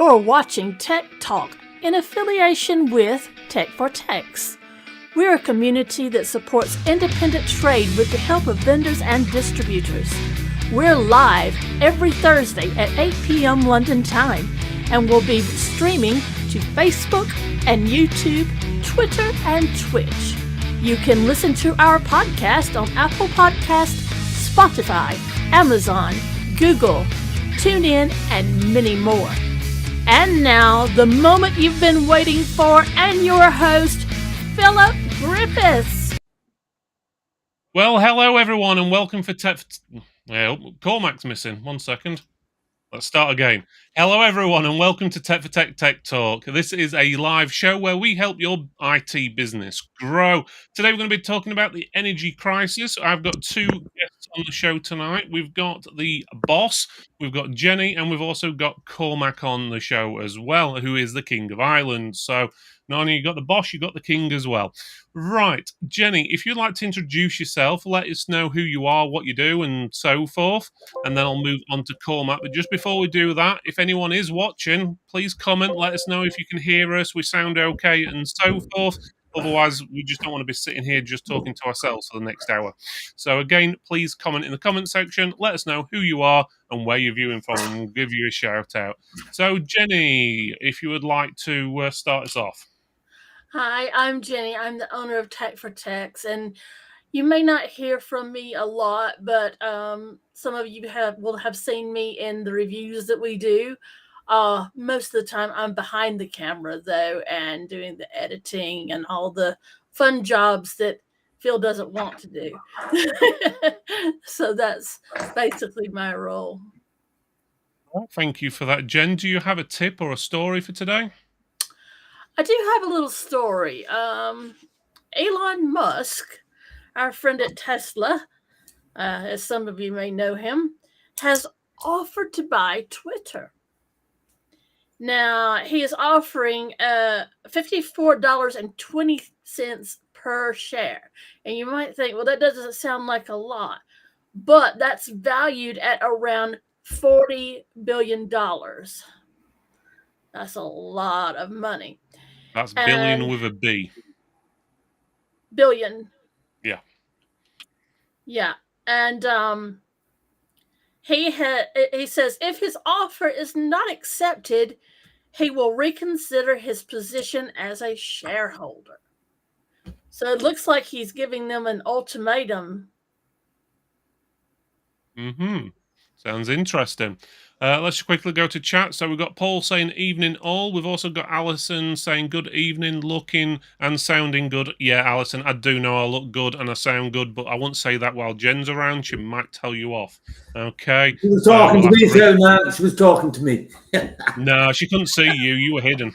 You're watching Tech Talk in affiliation with Tech for Techs. We're a community that supports independent trade with the help of vendors and distributors. We're live every Thursday at 8 p.m. London time, and we'll be streaming to Facebook and YouTube, Twitter, and Twitch. You can listen to our podcast on Apple Podcast, Spotify, Amazon, Google, TuneIn, and many more. And now, the moment you've been waiting for, and your host, Philip Griffiths. Well, hello everyone, and welcome for Cormac's missing. 1 second. Let's start again. Hello everyone, and welcome to Tech for Tech Talk. This is a live show where we help your IT business grow. Today we're going to be talking about the energy crisis. I've got two guests on the show tonight. We've got the boss, we've got Jenny, and we've also got Cormac on the show as well, who is the King of Ireland. So not only you got the boss, you got the king as well. Right, Jenny, if you'd like to introduce yourself, let us know who you are, what you do, and so forth, and then I'll move on to Cormac. But just before we do that, if anyone is watching, please comment, let us know if you can hear us, we sound okay, and so forth. Otherwise, we just don't want to be sitting here just talking to ourselves for the next hour. So again, please comment in the comment section, let us know who you are and where you're viewing from, and we'll give you a shout out. So Jenny, if you would like to start us off. Hi, I'm Jenny. I'm the owner of Tech for Techs, and you may not hear from me a lot, but some of you will have seen me in the reviews that we do. Most of the time, I'm behind the camera though, and doing the editing and all the fun jobs that Phil doesn't want to do. So that's basically my role. Well, thank you for that, Jen. Do you have a tip or a story for today? I do have a little story. Elon Musk, our friend at Tesla, as some of you may know him, has offered to buy Twitter. Now, he is offering $54.20 per share. And you might think, well, that doesn't sound like a lot, but that's valued at around $40 billion. That's a lot of money. That's billion with a B. Billion. Yeah. Yeah. And he says if his offer is not accepted, he will reconsider his position as a shareholder. So it looks like he's giving them an ultimatum. Sounds interesting. Let's quickly go to chat. So we've got Paul saying evening all. We've also got Alison saying good evening, looking and sounding good. Yeah, Alison, I do know I look good and I sound good, but I won't say that while Jen's around. She might tell you off. Okay. She was talking to me, so man. She was talking to me. No, she couldn't see you. You were hidden.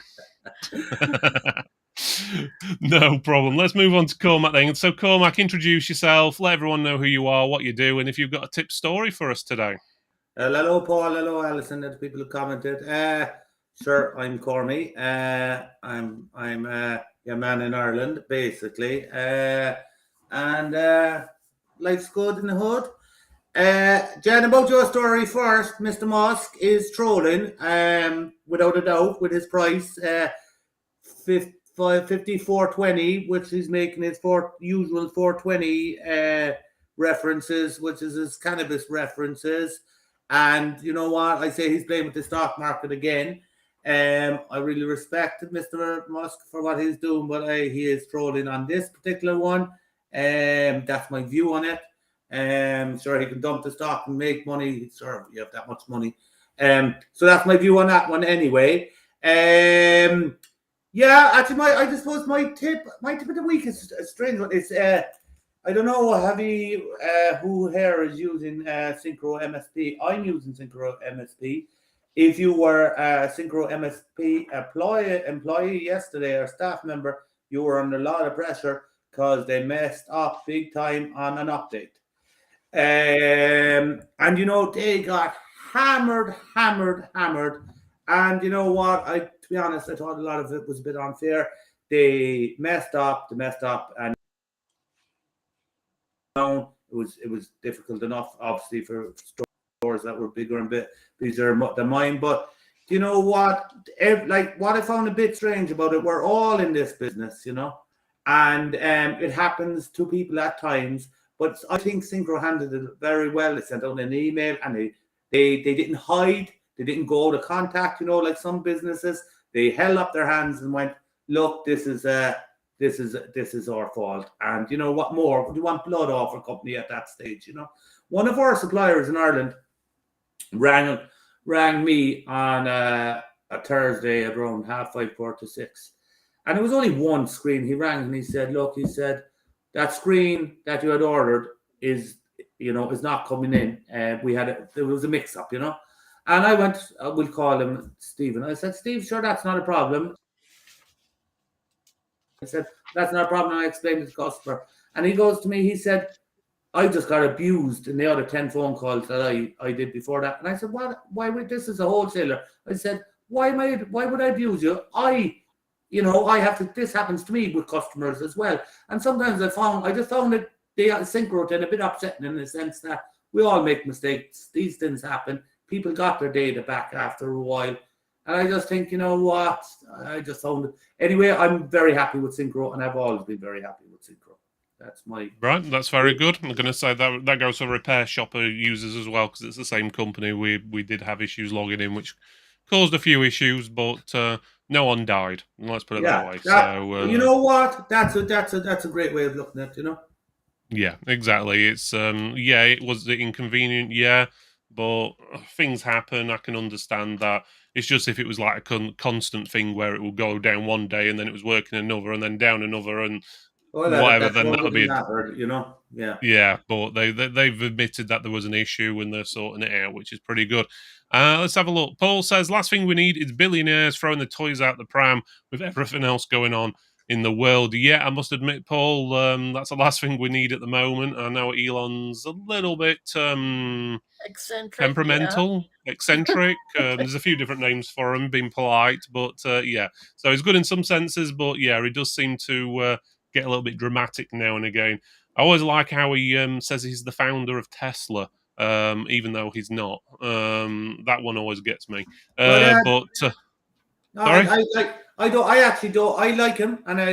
No problem. Let's move on to Cormac then. So Cormac, introduce yourself, let everyone know who you are, what you do, and if you've got a tip story for us today. Hello, Paul. Hello, Alison. The people who commented. Sure, I'm Cormac. I'm your man in Ireland, basically. And life's good in the hood. Jen, about your story first. Mr. Musk is trolling, without a doubt, with his price. 54.20, which he's making his usual 420 references, which is his cannabis references. And you know what? I say he's playing with the stock market again. I really respect Mr. Musk for what he's doing, but he is trolling on this particular one. That's my view on it. Sure, he can dump the stock and make money. Sure, you have that much money. So that's my view on that one anyway. Yeah, actually, I suppose my tip of the week is a strange one. It's I don't know, who here is using Synchro MSP? I'm using Synchro MSP. If you were a Synchro MSP employee yesterday or staff member, you were under a lot of pressure because they messed up big time on an update. And you know, they got hammered. And you know what? To be honest, I thought a lot of it was a bit unfair. They messed up, and it was difficult enough, obviously, for stores that were bigger and bit busier than mine. But you know what? Like what I found a bit strange about it, we're all in this business, you know, and it happens to people at times. But I think Synchro handled it very well. They sent out an email and they didn't hide. They didn't go to contact, you know, like some businesses. They held up their hands and went, "Look, this is our fault." And you know what more? We want blood off our company at that stage, you know. One of our suppliers in Ireland rang me on a Thursday at around 5:30, 4:45, and it was only one screen. He rang and he said, "Look," he said, "that screen that you had ordered is not coming in. There was a mix-up, you know." And I went, we'll call him Stephen. I said, "Steve, sure, that's not a problem." I said, "That's not a problem." I explained it to the customer. And he goes to me, he said, "I just got abused in the other 10 phone calls that I did before that." And I said, "What? Why would this is a wholesaler?" I said, why would I abuse you? This happens to me with customers as well. And sometimes I just found it, the Synchro thing a bit upsetting in the sense that we all make mistakes. These things happen. People got their data back after a while. And I just think, you know what? I just found it. Anyway, I'm very happy with Synchro, and I've always been very happy with Synchro. That's my... Right, that's very good. I'm going to say that goes for repair shopper users as well, because it's the same company. We did have issues logging in, which caused a few issues, but no one died. Let's put it that way. You know what? That's a great way of looking at it, you know? Yeah, exactly. It's it was inconvenient, yeah, but things happen. I can understand that. It's just if it was like a constant thing where it will go down one day and then it was working another and then down another and whatever, then that would be you know. Yeah, but they've admitted that there was an issue and they're sorting it out, which is pretty good. Let's have a look. Paul says, "Last thing we need is billionaires throwing the toys out the pram with everything else going on in the world." Yeah, I must admit, Paul, that's the last thing we need at the moment. I know Elon's a little bit eccentric, temperamental, eccentric. There's a few different names for him, being polite, but yeah. So he's good in some senses, but yeah, he does seem to get a little bit dramatic now and again. I always like how he says he's the founder of Tesla, even though he's not. That one always gets me. I actually don't. I like him, and I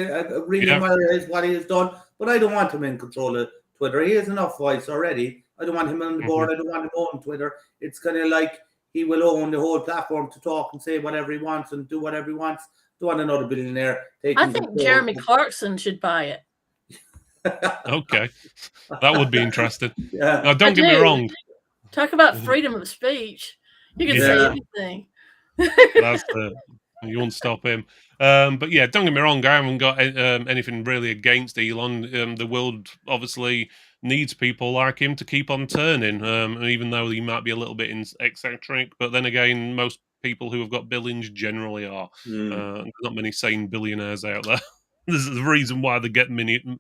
really admire what he has done. But I don't want him in control of Twitter. He has enough voice already. I don't want him on the board. I don't want him on Twitter. It's kind of like he will own the whole platform to talk and say whatever he wants and do whatever he wants. Don't want another billionaire. I think Jeremy Clarkson should buy it. Okay, that would be interesting. Yeah. Now, don't get me wrong. Talk about freedom of speech. You can say anything. That's you won't stop him. But yeah, don't get me wrong. I haven't got anything really against Elon. The world obviously needs people like him to keep on turning. Even though he might be a little bit eccentric, but then again, most people who have got billions generally are. There's not many sane billionaires out there. This is the reason why they get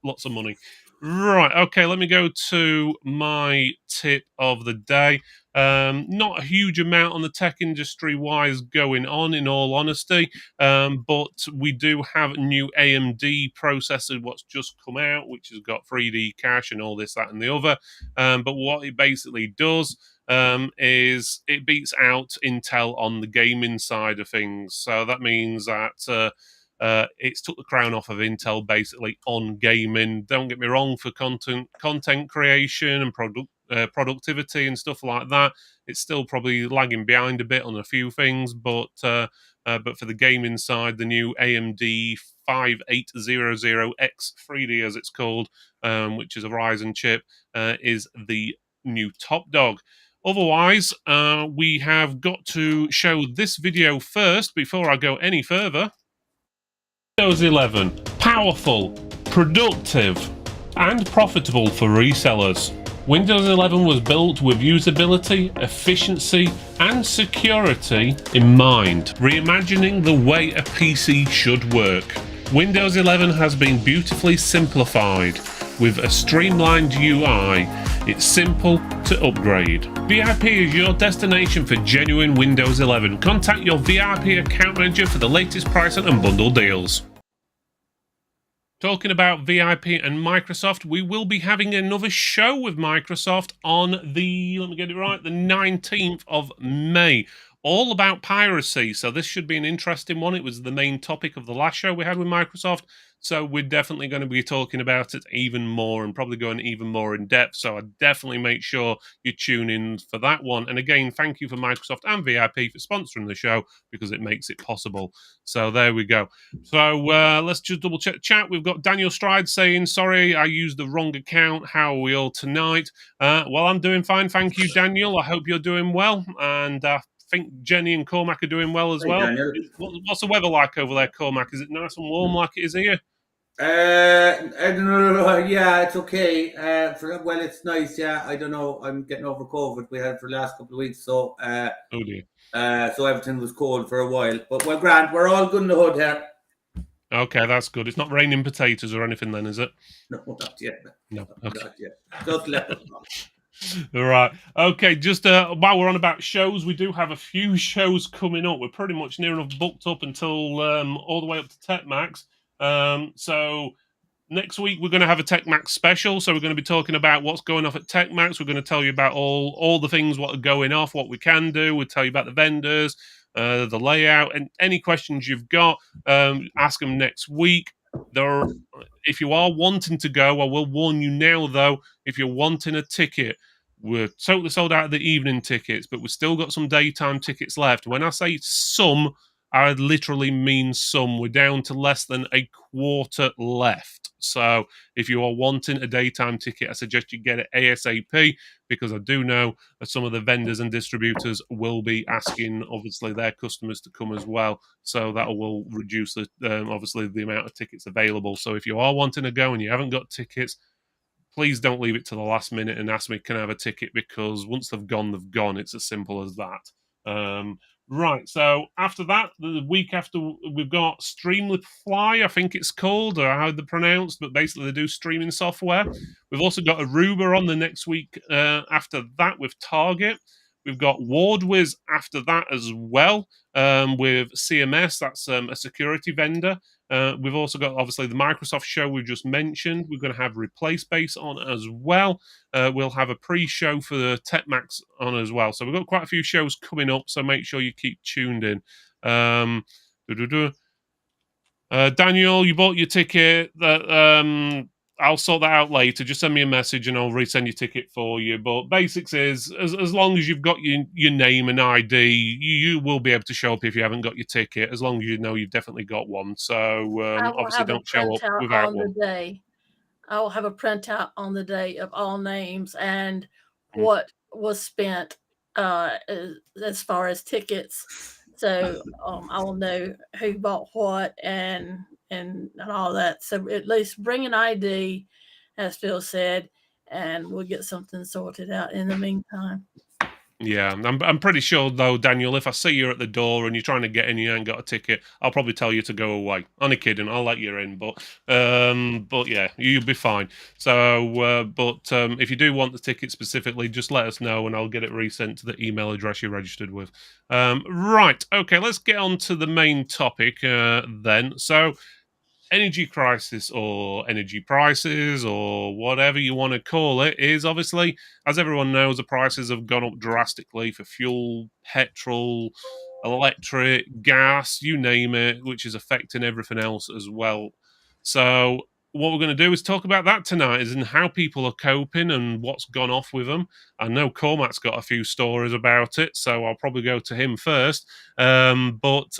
lots of money. Right, okay, let me go to my tip of the day. Not a huge amount on the tech industry-wise going on, in all honesty, but we do have a new AMD processor what's just come out, which has got 3D cache and all this, that, and the other. But what it basically does is it beats out Intel on the gaming side of things. So that means that... it's took the crown off of Intel basically on gaming. Don't get me wrong, for content creation and productivity and stuff like that, it's still probably lagging behind a bit on a few things. But for the gaming side, the new AMD 5800X 3D, as it's called, which is a Ryzen chip, is the new top dog. Otherwise, we have got to show this video first before I go any further. Windows 11, powerful, productive, and profitable for resellers. Windows 11 was built with usability, efficiency, and security in mind, reimagining the way a PC should work. Windows 11 has been beautifully simplified with a streamlined UI. It's simple to upgrade. VIP is your destination for genuine Windows 11. Contact your VIP account manager for the latest pricing and bundle deals. talking about VIP and Microsoft, we will be having another show with Microsoft on the, let me get it right, the 19th of May. All about piracy. So this should be an interesting one. It was the main topic of the last show we had with Microsoft. So we're definitely going to be talking about it even more and probably going even more in depth. So I definitely make sure you tune in for that one. And again, thank you for Microsoft and VIP for sponsoring the show because it makes it possible. So there we go. So let's just double check the chat. We've got Daniel Stride saying, sorry, I used the wrong account. How are we all tonight? Well, I'm doing fine. Thank you, Daniel. I hope you're doing well. And I think Jenny and Cormac are doing well as well. Daniel. What's the weather like over there, Cormac? Is it nice and warm like it is here? Yeah, it's okay. Well, it's nice. Yeah, I don't know. I'm getting over COVID. We had it for the last couple of weeks, so oh dear. So everything was cold for a while. But well, Grant, we're all good in the hood here. Okay, that's good. It's not raining potatoes or anything, then, is it? No, not yet. No. Okay. Not yet. Just let us know. All right. Okay, just while we're on about shows, we do have a few shows coming up. We're pretty much near enough booked up until all the way up to TechMax. So next week we're going to have a TechMax special. So we're going to be talking about what's going off at TechMax. We're going to tell you about all the things what are going off, what we can do. We'll tell you about the vendors, the layout, and any questions you've got. Ask them next week. If you are wanting to go, I will warn you now, though, if you're wanting a ticket, we're totally sold out of the evening tickets, but we've still got some daytime tickets left. When I say some, I literally mean some. We're down to less than a quarter left. So if you are wanting a daytime ticket, I suggest you get it ASAP, because I do know that some of the vendors and distributors will be asking, obviously, their customers to come as well. So that will reduce, obviously, the amount of tickets available. So if you are wanting to go and you haven't got tickets, please don't leave it to the last minute and ask me, can I have a ticket? Because once they've gone, they've gone. It's as simple as that. Right, so after that, the week after, we've got Streamlify, I think it's called, or how they're pronounced, but basically they do streaming software. We've also got Aruba on the next week after that with Target. We've got Wardwiz after that as well with CMS, that's a security vendor. We've also got, obviously, the Microsoft show we just mentioned. We're going to have Replace Base on as well. We'll have a pre-show for the TechMax on as well. So we've got quite a few shows coming up, so make sure you keep tuned in. Daniel, you bought your ticket. I'll sort that out later. Just send me a message and I'll resend your ticket for you. But basics is, as long as you've got your name and ID, you will be able to show up if you haven't got your ticket, as long as you know you've definitely got one. So obviously don't show up without one. I will have a printout on the day of all names and what was spent as far as tickets. So I will know who bought what and all that. So at least bring an ID, as Phil said, and we'll get something sorted out in the meantime. Yeah, I'm pretty sure, though, Daniel, if I see you at the door and you're trying to get in, you ain't got a ticket, I'll probably tell you to go away. Only kidding, I'll let you in, but yeah, you'll be fine. So, if you do want the ticket specifically, just let us know and I'll get it resent to the email address you're registered with. Right, okay, let's get on to the main topic then. So, energy crisis or energy prices or whatever you want to call it is obviously, as everyone knows, the prices have gone up drastically for fuel, petrol, electric, gas, you name it, which is affecting everything else as well. So what we're going to do is talk about that tonight, and how people are coping and what's gone off with them. I know Cormac's got a few stories about it, so I'll probably go to him first. But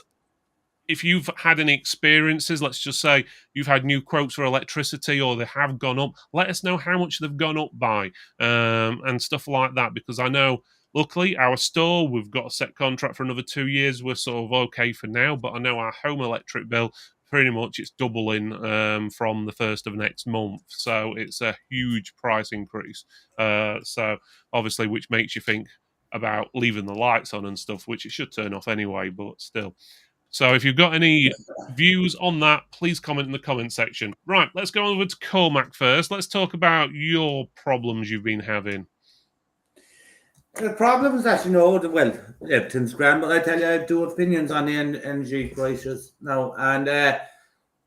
if you've had any experiences, let's just say you've had new quotes for electricity or they have gone up, let us know how much they've gone up by and stuff like that. Because I know, luckily, our store, we've got a set contract for another 2 years. We're sort of okay for now. But I know our home electric bill, pretty much it's doubling from the 1st of next month. So it's a huge price increase. So obviously, which makes you think about leaving the lights on and stuff, which it should turn off anyway, but still. So if you've got any views on that, please comment in the comment section. Right, let's go over to Cormac first. Let's talk about your problems you've been having. The problem is that, well, everything's grand, but I tell you, I have two opinions on the energy crisis now. And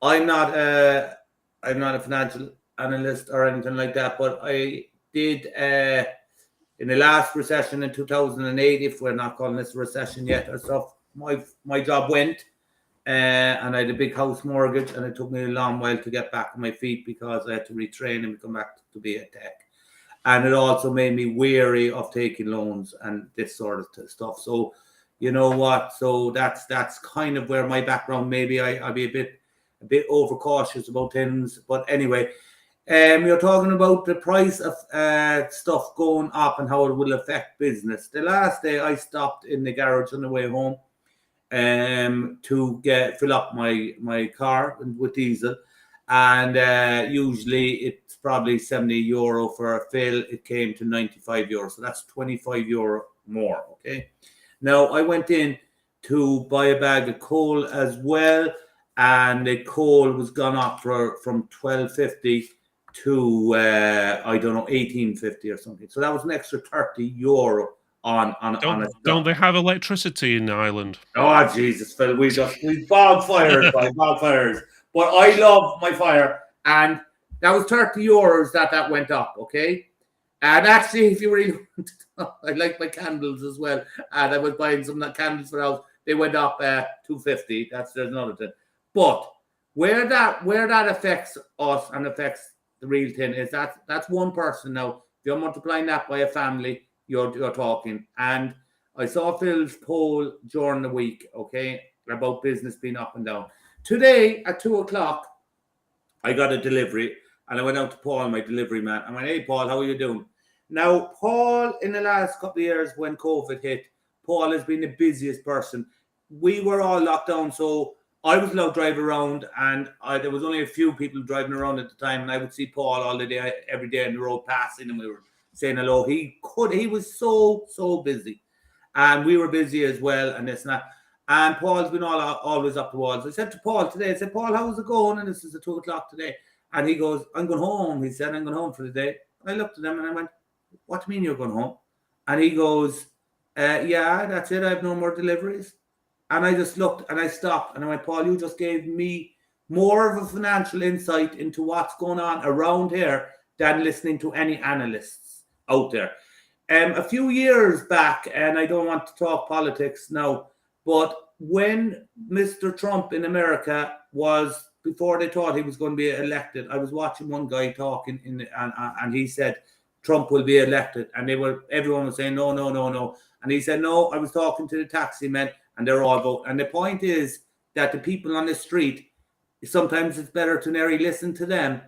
I'm not I'm not a financial analyst or anything like that, but I did in the last recession in 2008, if we're not calling this a recession yet or stuff, my job went, and I had a big house mortgage, and it took me a long while to get back on my feet because I had to retrain and come back to be a tech. And it also made me wary of taking loans and this sort of stuff. So, you know what? So that's kind of where my background. Maybe I'll be a bit overcautious about things, but anyway. You're talking about the price of stuff going up and how it will affect business. The last day I stopped in the garage on the way home to fill up my car with diesel, and usually it's probably €70 for a fill. It came to €95, so that's €25 more. Okay, now I went in to buy a bag of coal as well, and the coal was gone up from $12.50 to I don't know, $18.50 or something. So that was an extra €30 on a Don't they have electricity in Ireland? Oh Jesus, Phil, we bog fires by bog fires. But I love my fire, and that was €30 that went up. Okay, and actually, if you really want to know, I like my candles as well, and I was buying some candles for the house. They went up $2.50. There's another thing. But where that affects us and affects the real thing is that's one person. Now, if you're multiplying that by a family, you're talking. And I saw Phil's poll during the week, okay, about business being up and down. Today at 2:00, I got a delivery, and I went out to Paul, my delivery man. I went, "Hey, Paul, how are you doing?" Now, Paul, in the last couple of years when COVID hit, Paul has been the busiest person. We were all locked down, so I was allowed to drive around, and there was only a few people driving around at the time, and I would see Paul all the day, every day on the road passing, and we were saying hello. He was so busy, and we were busy as well, and this and that. And Paul's been always up the walls. I said to Paul today, I said, "Paul, how's it going?" And this is at 2:00 today. And he goes, "I'm going home." He said, "I'm going home for the day." I looked at him and I went, "What do you mean you're going home?" And he goes, "Yeah, that's it. I have no more deliveries." And I just looked and I stopped and I went, "Paul, you just gave me more of a financial insight into what's going on around here than listening to any analysts out there." A few years back, and I don't want to talk politics now, but when Mr. Trump in America was, before they thought he was going to be elected, I was watching one guy talking and he said Trump will be elected, and everyone was saying no. And he said, "No, I was talking to the taxi men and they're all voting." And the point is that the people on the street, sometimes it's better to nearly listen to them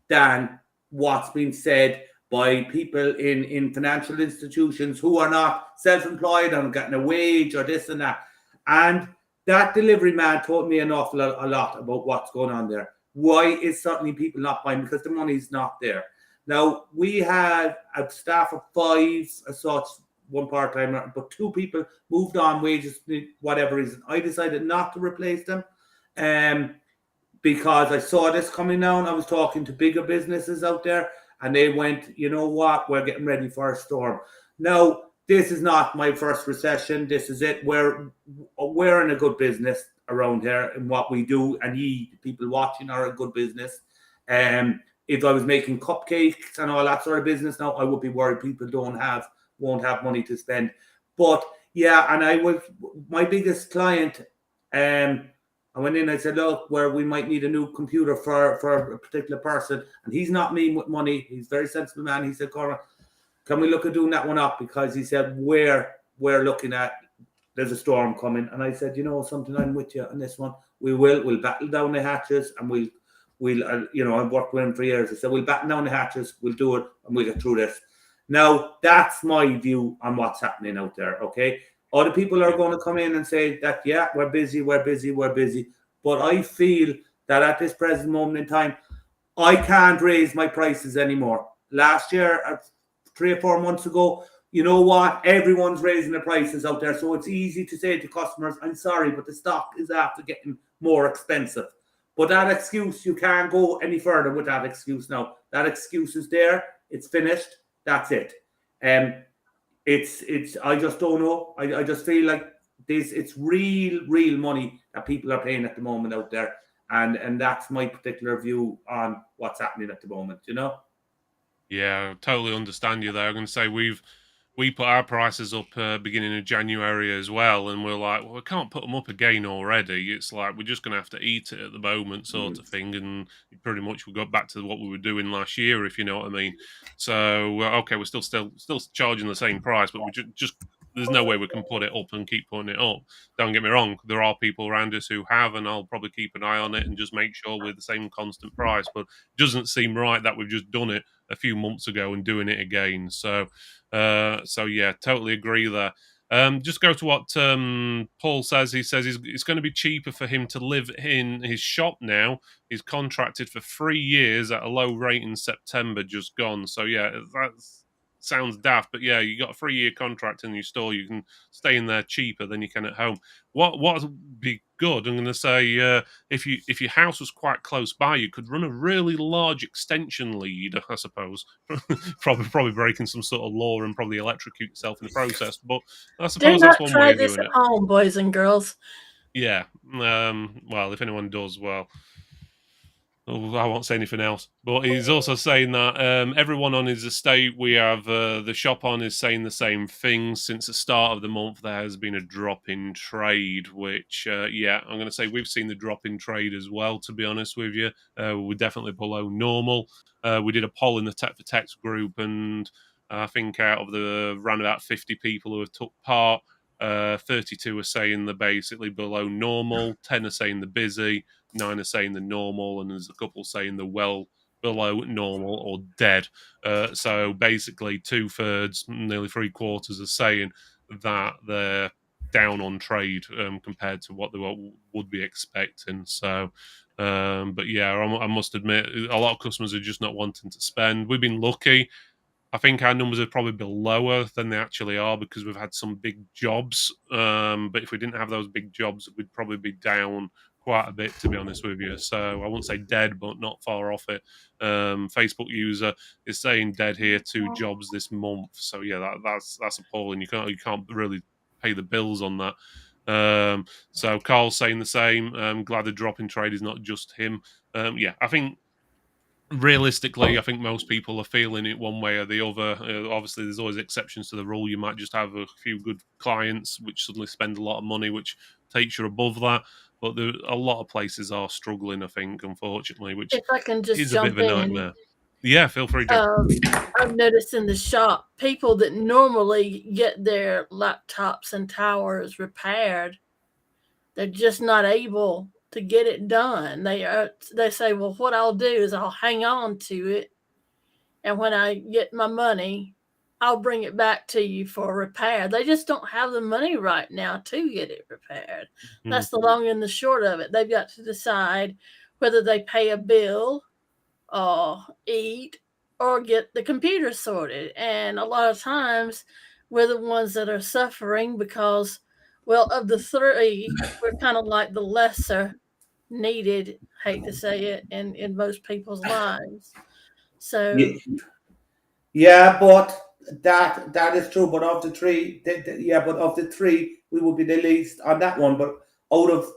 than what's being said by people in financial institutions who are not self-employed and getting a wage or this and that. And that delivery man told me an awful lot about what's going on there. Why is suddenly people not buying? Because the money's not there. Now, we had a staff of 5 as such, one part-timer, but 2 people moved on wages, whatever reason. I decided not to replace them because I saw this coming down. I was talking to bigger businesses out there, and they went, "You know what? We're getting ready for a storm." Now, this is not my first recession. This is it. We're in a good business around here in what we do, and the people watching are a good business. If I was making cupcakes and all that sort of business now, I would be worried people won't have money to spend. But yeah, and my biggest client, I went in, I said, "Look, where we might need a new computer for a particular person." And he's not mean with money. He's a very sensible man. He said, "Cormac, can we look at doing that one up?" Because he said, we're looking at, there's a storm coming. And I said, "You know something, I'm with you on this one. We'll batten down the hatches, and we'll I've worked with him for years." I said, "We'll batten down the hatches, we'll do it, and we'll get through this." Now, that's my view on what's happening out there, okay? Other people are going to come in and say that, yeah, we're busy. But I feel that at this present moment in time, I can't raise my prices anymore. Last year, 3 or 4 months ago, you know what? Everyone's raising their prices out there. So it's easy to say to customers, "I'm sorry, but the stock is after getting more expensive." But that excuse, you can't go any further with that excuse now. That excuse is there. It's finished. That's it. It's I just don't know. I just feel like it's real money that people are paying at the moment out there. And that's my particular view on what's happening at the moment, you know? Yeah, I totally understand you there. I'm going to say we put our prices up beginning of January as well, and we're like, well, we can't put them up again already. It's like we're just going to have to eat it at the moment, sort of thing. And pretty much we got back to what we were doing last year, if you know what I mean. So okay, we're still charging the same price, but we just there's no way we can put it up and keep putting it up. Don't get me wrong, there are people around us who have, and I'll probably keep an eye on it and just make sure we're the same constant price. But it doesn't seem right that we've just done it a few months ago and doing it again. So yeah, totally agree there. Just go to what Paul says. He says it's going to be cheaper for him to live in his shop now. He's contracted for 3 years at a low rate in September, just gone. So yeah, that sounds daft, but yeah, you got a 3-year contract in your store. You can stay in there cheaper than you can at home. What would be good? I'm going to say if your house was quite close by, you could run a really large extension lead, I suppose. probably breaking some sort of law and probably electrocute yourself in the process. But I Do suppose not that's one try way of this doing at it. home, boys and girls. Yeah. Well, if anyone does, well, I won't say anything else. But he's also saying that everyone on his estate we have the shop on is saying the same thing. Since the start of the month, there has been a drop in trade, which, yeah, I'm going to say we've seen the drop in trade as well, to be honest with you. We're definitely below normal. We did a poll in the Tech for Techs group, and I think out of the around about 50 people who have took part, 32 are saying they're basically below normal, 10 are saying they're busy, 9 are saying they're normal, and there's a couple saying they're well below normal or dead. So basically, 2/3, nearly 3/4 are saying that they're down on trade compared to what they would be expecting. So, but yeah, I must admit, a lot of customers are just not wanting to spend. We've been lucky. I think our numbers would probably be lower than they actually are because we've had some big jobs. But if we didn't have those big jobs, we'd probably be down quite a bit, to be honest with you. So I wouldn't say dead, but not far off it. Facebook user is saying dead here, 2 jobs this month. So yeah, that's appalling. You can't really pay the bills on that. So Carl's saying the same. Glad the drop in trade is not just him. Yeah, I think realistically, I think most people are feeling it one way or the other. Obviously, there's always exceptions to the rule. You might just have a few good clients which suddenly spend a lot of money, which takes you above that. But a lot of places are struggling, I think, unfortunately, which If I can just is a bit jump of a in, nightmare. Yeah, feel free, Joe. I've noticed in the shop, people that normally get their laptops and towers repaired, they're just not able to get it done. They say, well, what I'll do is I'll hang on to it, and when I get my money, I'll bring it back to you for repair. They just don't have the money right now to get it repaired. That's the long and the short of it. They've got to decide whether they pay a bill or eat or get the computer sorted. And a lot of times we're the ones that are suffering because, well, of the 3, we're kind of like the lesser needed, hate to say it, in most people's lives. So Yeah, but that is true. But of the 3, but of the 3, we would be the least on that one. But out of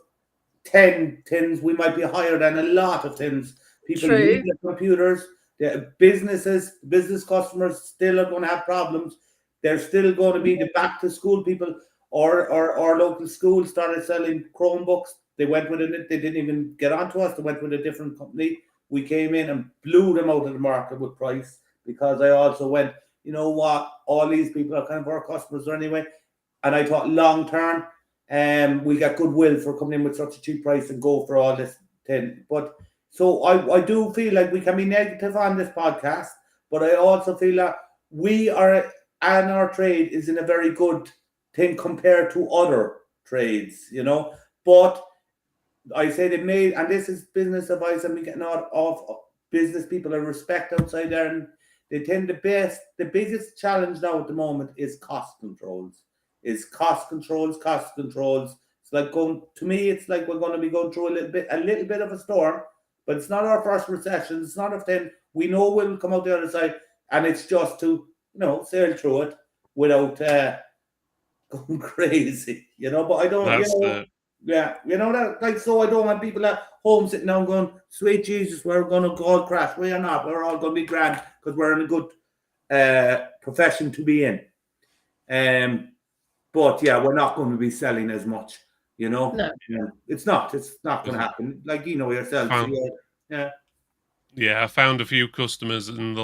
10 tins, we might be higher than a lot of tins. People true. need their computers. The business customers still are going to have problems. There's still going to be the back to school people, or local schools started selling Chromebooks. They went with it. They didn't even get onto us. They went with a different company. We came in and blew them out of the market with price, because I also went, you know what, all these people are kind of our customers anyway. And I thought long term, we got goodwill for coming in with such a cheap price and go for all this tin. But so I do feel like we can be negative on this podcast, but I also feel that we are, and our trade is in a very good thing compared to other trades, you know. But I say they made, and this is business advice, and we getting out of business people I respect outside there, and they tend the biggest challenge now at the moment is cost controls. Cost controls. It's like it's like we're going to be going through a little bit of a storm, but it's not our first recession. It's not a thing. We know we'll come out the other side, and it's just to, sail through it without going crazy, But I don't, Yeah, you know that, like, so I don't want people at home sitting down going, "Sweet Jesus, we're going to all crash." We are not. We're all going to be grand because we're in a good profession to be in. But yeah, we're not going to be selling as much. You know, No. it's not. It's not going to happen. Like you know yourself. So yeah. Yeah, I found a few customers, and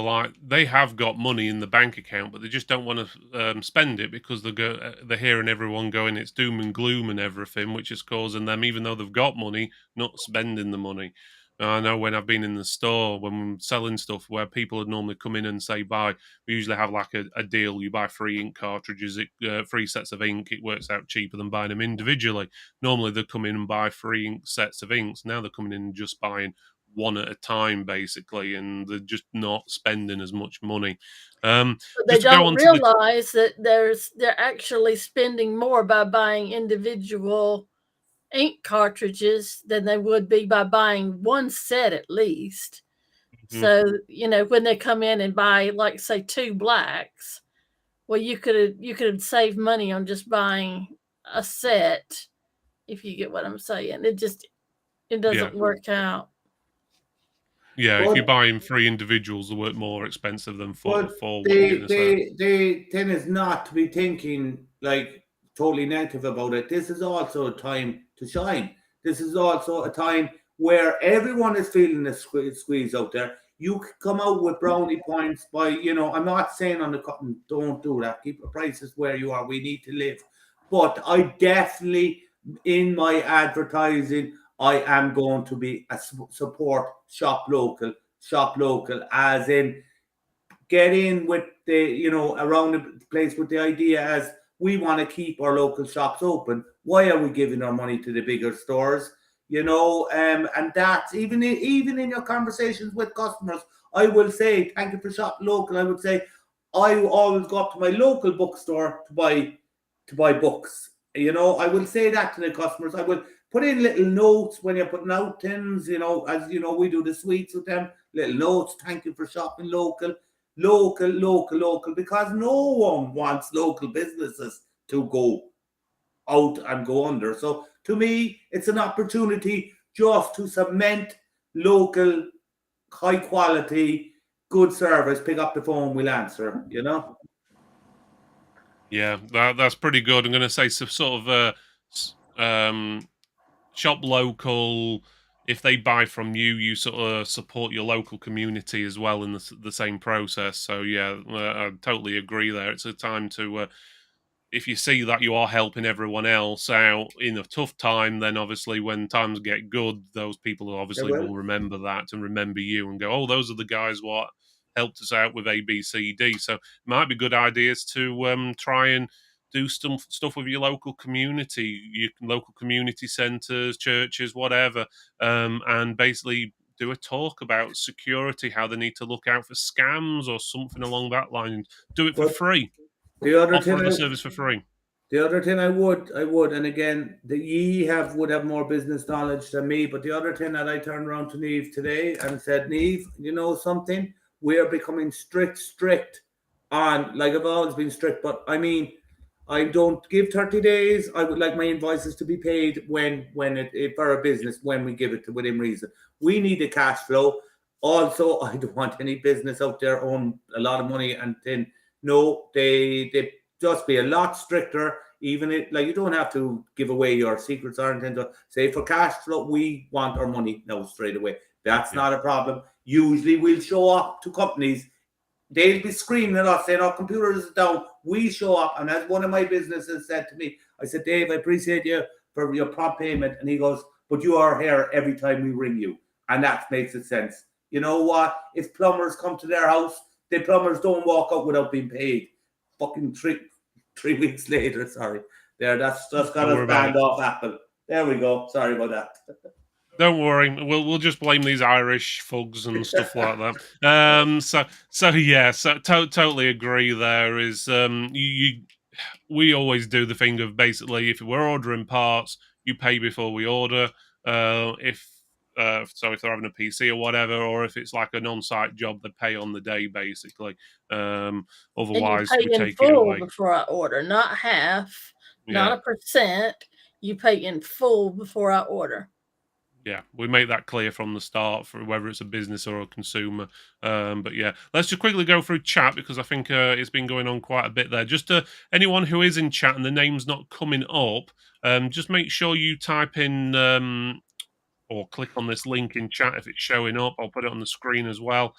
they have got money in the bank account, but they just don't want to spend it because they're hearing everyone going, it's doom and gloom and everything, which is causing them, even though they've got money, not spending the money. I know when I've been in the store when we're selling stuff where people would normally come in and say buy, we usually have like a deal. You buy 3 ink cartridges, 3 sets of ink. It works out cheaper than buying them individually. Normally they come in and buy 3 ink sets of inks. Now they're coming in and just buying one at a time, basically, and they're just not spending as much money. But they Just to go don't on to realize that they're actually spending more by buying individual ink cartridges than they would be by buying one set at least. So, when they come in and buy, like, say, 2 blacks, well, you could save money on just buying a set, if you get what I'm saying. It doesn't work out. Yeah, if you're But buying 3 individuals, they work more expensive than for But what you're going to say. they tend is not to be thinking like totally negative about it. This is also a time to shine. This is also a time where everyone is feeling the squeeze out there. You can come out with brownie points by, I'm not saying on the cotton, don't do that. Keep the prices where you are. We need to live. But I definitely, in my advertising, I am going to be a support shop local, as in get in with around the place with the idea as we want to keep our local shops open. Why are we giving our money to the bigger stores? And that's even in your conversations with customers. I will say thank you for shop local. I would say I always go up to my local bookstore to buy books. I will say that to the customers. I will put in little notes when you're putting out tins. As we do the sweets with them. Little notes. Thank you for shopping local, because no one wants local businesses to go out and go under. So to me, it's an opportunity just to cement local, high quality, good service. Pick up the phone, we'll answer. Yeah, that's pretty good. I'm going to say some sort of shop local. If they buy from you, you sort of support your local community as well in the same process. So yeah, I totally agree there. It's a time to, if you see that you are helping everyone else out in a tough time, then obviously when times get good, those people obviously will remember that and remember you and go, oh, those are the guys what helped us out with A, B, C, D. So it might be good ideas to try and do stuff with your local community, your local community centres, churches, whatever, and basically do a talk about security, how they need to look out for scams or something along that line. Do it for free. The other Offer thing the service for free. The other thing I would, and again, ye would have more business knowledge than me. But the other thing that I turned around to Neve today and said, Neve, you know something? We are becoming strict on. Like I've always been strict, but I mean, I don't give 30 days. I would like my invoices to be paid when it for a business when we give it to within reason. We need a cash flow. Also, I don't want any business out there own a lot of money and then no, they just be a lot stricter. Even if, like, you don't have to give away your secrets or anything. To say for cash flow, we want our money now straight away. That's not a problem. Usually, we'll show up to companies. They'll be screaming at us saying our computer is down. We show up, and as one of my businesses said to me, I said, Dave, I appreciate you for your prompt payment. And he goes, but you are here every time we ring you, and that makes it sense. You know what? If plumbers come to their house, the plumbers don't walk out without being paid. Fucking 3 weeks later, sorry. That's just got us banned off Apple. There we go. Sorry about that. Don't worry, we'll just blame these Irish thugs and stuff like that. Totally agree. There is we always do the thing of basically if we're ordering parts, you pay before we order. If they're having a PC or whatever, or if it's like an on-site job, they pay on the day basically. Otherwise, and you pay we in take full it away before I order, not half, not a percent. you pay in full before I order. Yeah, we make that clear from the start for whether it's a business or a consumer. But yeah, let's just quickly go through chat because I think it's been going on quite a bit there. Just anyone who is in chat and the name's not coming up, just make sure you type in or click on this link in chat if it's showing up. I'll put it on the screen as well.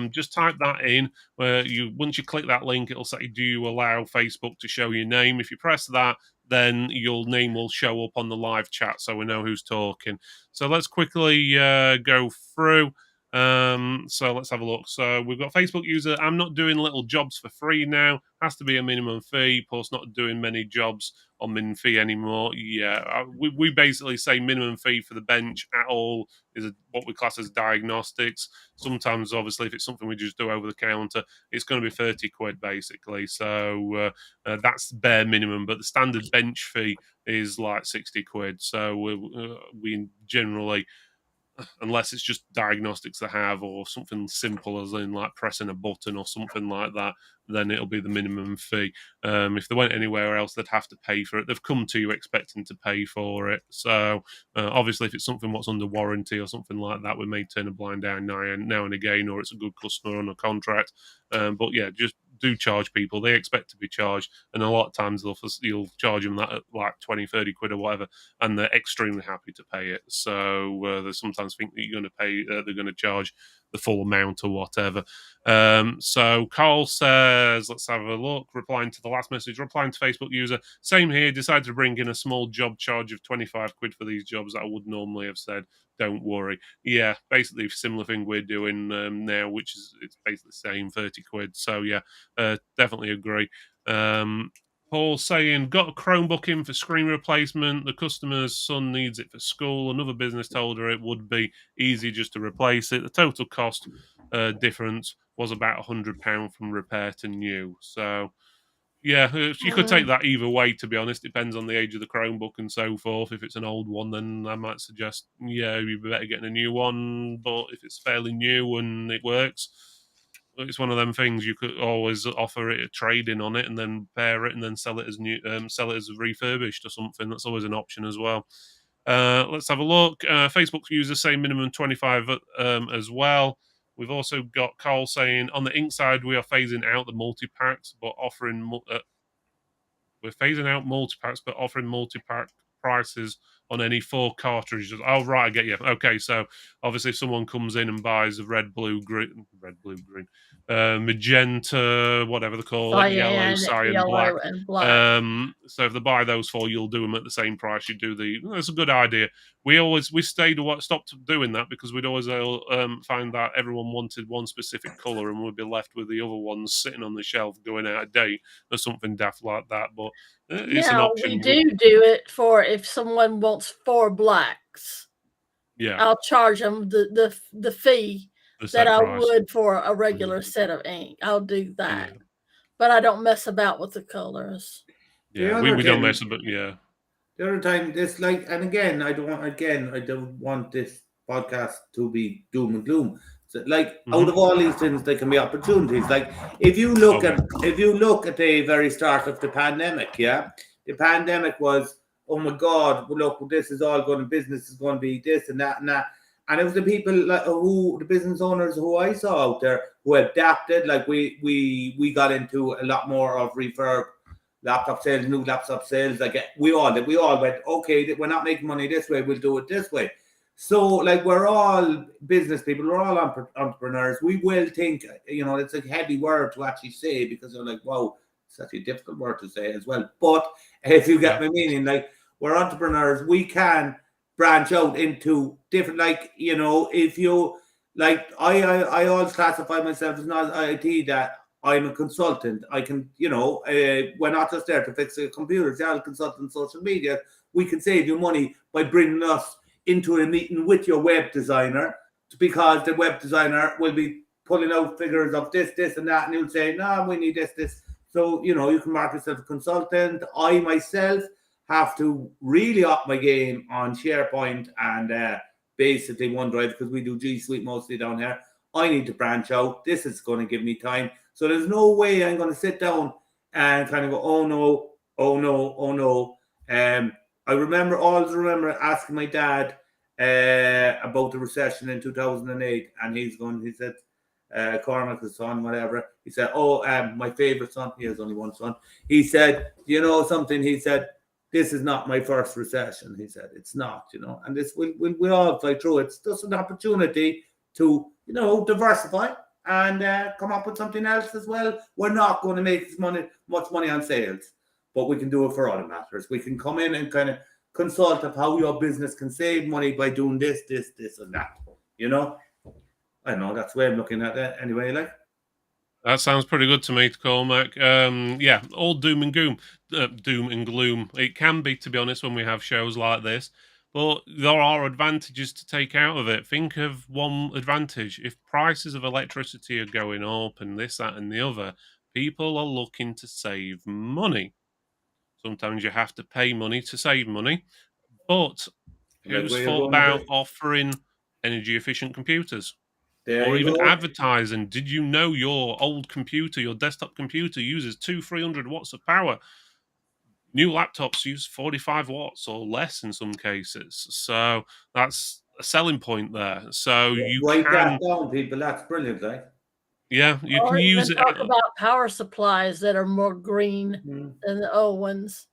Just type that in. Where once you click that link, it'll say, "Do you allow Facebook to show your name?" If you press that, then your name will show up on the live chat, so we know who's talking. So let's quickly go through. So let's have a look. So we've got Facebook user. I'm not doing little jobs for free now. Has to be a minimum fee. Plus, not doing many jobs on min fee anymore. Yeah, we basically say minimum fee for the bench at all is what we class as diagnostics. Sometimes, obviously, if it's something we just do over the counter, it's going to be 30 quid basically. So that's bare minimum. But the standard bench fee is like 60 quid. So we generally, unless it's just diagnostics they have or something simple as in like pressing a button or something like that, then it'll be the minimum fee. If they went anywhere else, they'd have to pay for it. They've come to you expecting to pay for it. So obviously, if it's something what's under warranty or something like that, we may turn a blind eye now and again, or it's a good customer on a contract. But yeah, just do charge people. They expect to be charged, and a lot of times you'll charge them that at like 20, 30 quid or whatever, and they're extremely happy to pay it. So they sometimes think that you're going to pay, they're going to charge the full amount or whatever. So Carl says, let's have a look. Replying to the last message, replying to Facebook user, same here. Decided to bring in a small job charge of 25 quid for these jobs that I would normally have said, don't worry. Yeah, basically a similar thing we're doing now, which is it's basically the same, 30 quid. So yeah, definitely agree. Paul saying, got a Chromebook in for screen replacement. The customer's son needs it for school. Another business told her it would be easy just to replace it. The total cost difference was about £100 from repair to new. So, yeah, you could take that either way, to be honest. Depends on the age of the Chromebook and so forth. If it's an old one, then I might suggest, yeah, you'd be better getting a new one. But if it's fairly new and it works, it's one of them things you could always offer it a trade-in on it and then pair it and then sell it as new, sell it as refurbished or something. That's always an option as well. Let's have a look. Facebook users say minimum 25 as well. We've also got Carl saying on the ink side we are phasing out the multi-packs, but offering we're phasing out multi-packs, but offering multi-pack prices on any 4 cartridges. Oh, right, I get you. Okay, so obviously if someone comes in and buys a red, blue, green, magenta, whatever they call it, yellow, cyan, black. And black. So if they buy those 4, you'll do them at the same price you do the. That's a good idea. We stopped doing that because we'd always find that everyone wanted one specific color and we'd be left with the other ones sitting on the shelf going out of date or something daft like that. But it's an option. We do it for if someone wants 4 blacks. Yeah, I'll charge them the fee that I would for a regular set of ink. I'll do that, but I don't mess about with the colors. Yeah, we don't mess about. Yeah. The other time, this and again, I don't want this podcast to be doom and gloom. So, out of all these things, there can be opportunities. Like if you look at the very start of the pandemic, the pandemic was, oh my God, look, this is all going to business is going to be this and that and that. And it was the people the business owners who I saw out there who adapted. Like we got into a lot more of refurb laptop sales, new laptop sales. Like we all went, okay, we're not making money this way, we'll do it this way. So we're all business people, we're all entrepreneurs. We will think, it's a heavy word to actually say because they're like, wow, it's actually a difficult word to say as well. But if you get my meaning, we're entrepreneurs, we can branch out into different, if you I always classify myself as not IT, that I'm a consultant. I can, we're not just there to fix the computers. I'll consult on social media. We can save you money by bringing us into a meeting with your web designer, because the web designer will be pulling out figures of this, and that, and he'll say, no, we need this. So, you can mark yourself a consultant. I myself have to really up my game on SharePoint and basically OneDrive, because we do G Suite mostly down here. I need to branch out. This is going to give me time. So there's no way I'm going to sit down and kind of go, oh no. always remember asking my dad about the recession in 2008, and he said, Cormac, his son, whatever, he said, oh, my favorite son, he has only one son, he said, you know something, he said, this is not my first recession, he said, it's not, and this we all fly through. It's just an opportunity to, diversify and come up with something else as well. We're not going to make much money on sales, but we can do it for other matters. We can come in and kind of consult of how your business can save money by doing this, and that. I don't know. That's the way I'm looking at it anyway. Like, that sounds pretty good to me, Cormac. Yeah, all doom and gloom. It can be, to be honest, when we have shows like this. But there are advantages to take out of it. Think of one advantage. If prices of electricity are going up and this, that, and the other, people are looking to save money. Sometimes you have to pay money to save money. But who's thought about offering energy efficient computers? Or even advertising? Did you know your old computer, your desktop computer, uses 300 watts of power? New laptops use 45 watts or less in some cases. So that's a selling point there. So you write can that down, people. That's brilliant, right? Yeah, you can use it. Talk about power supplies that are more green than the old ones.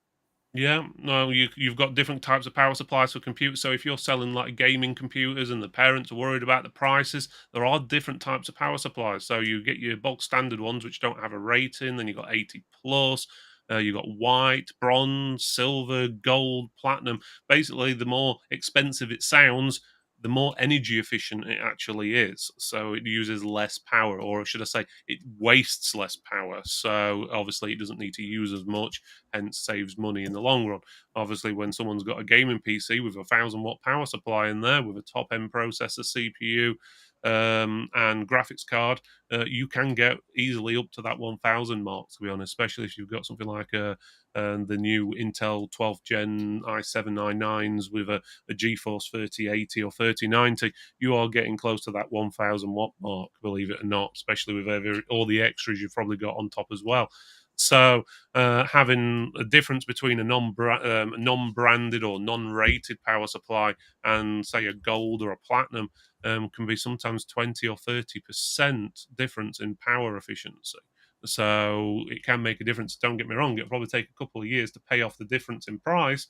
Yeah, no, you've got different types of power supplies for computers. So if you're selling like gaming computers and the parents are worried about the prices, there are different types of power supplies. So you get your bog standard ones which don't have a rating, then you've got 80 plus, you've got white, bronze, silver, gold, platinum. Basically, the more expensive it sounds, the more energy efficient it actually is. So it uses less power, or should I say, it wastes less power. So obviously, it doesn't need to use as much, hence saves money in the long run. Obviously, when someone's got a gaming PC with a 1,000-watt power supply in there, with a top-end processor, CPU, and graphics card, you can get easily up to that 1,000 mark, to be honest, especially if you've got something like the new Intel 12th Gen i7 i9s with a GeForce 3080 or 3090. You are getting close to that 1,000 watt mark, believe it or not, especially with all the extras you've probably got on top as well. So having a difference between a non-branded or non-rated power supply and, say, a gold or a platinum can be sometimes 20 or 30% difference in power efficiency. So it can make a difference. Don't get me wrong, it'll probably take a couple of years to pay off the difference in price,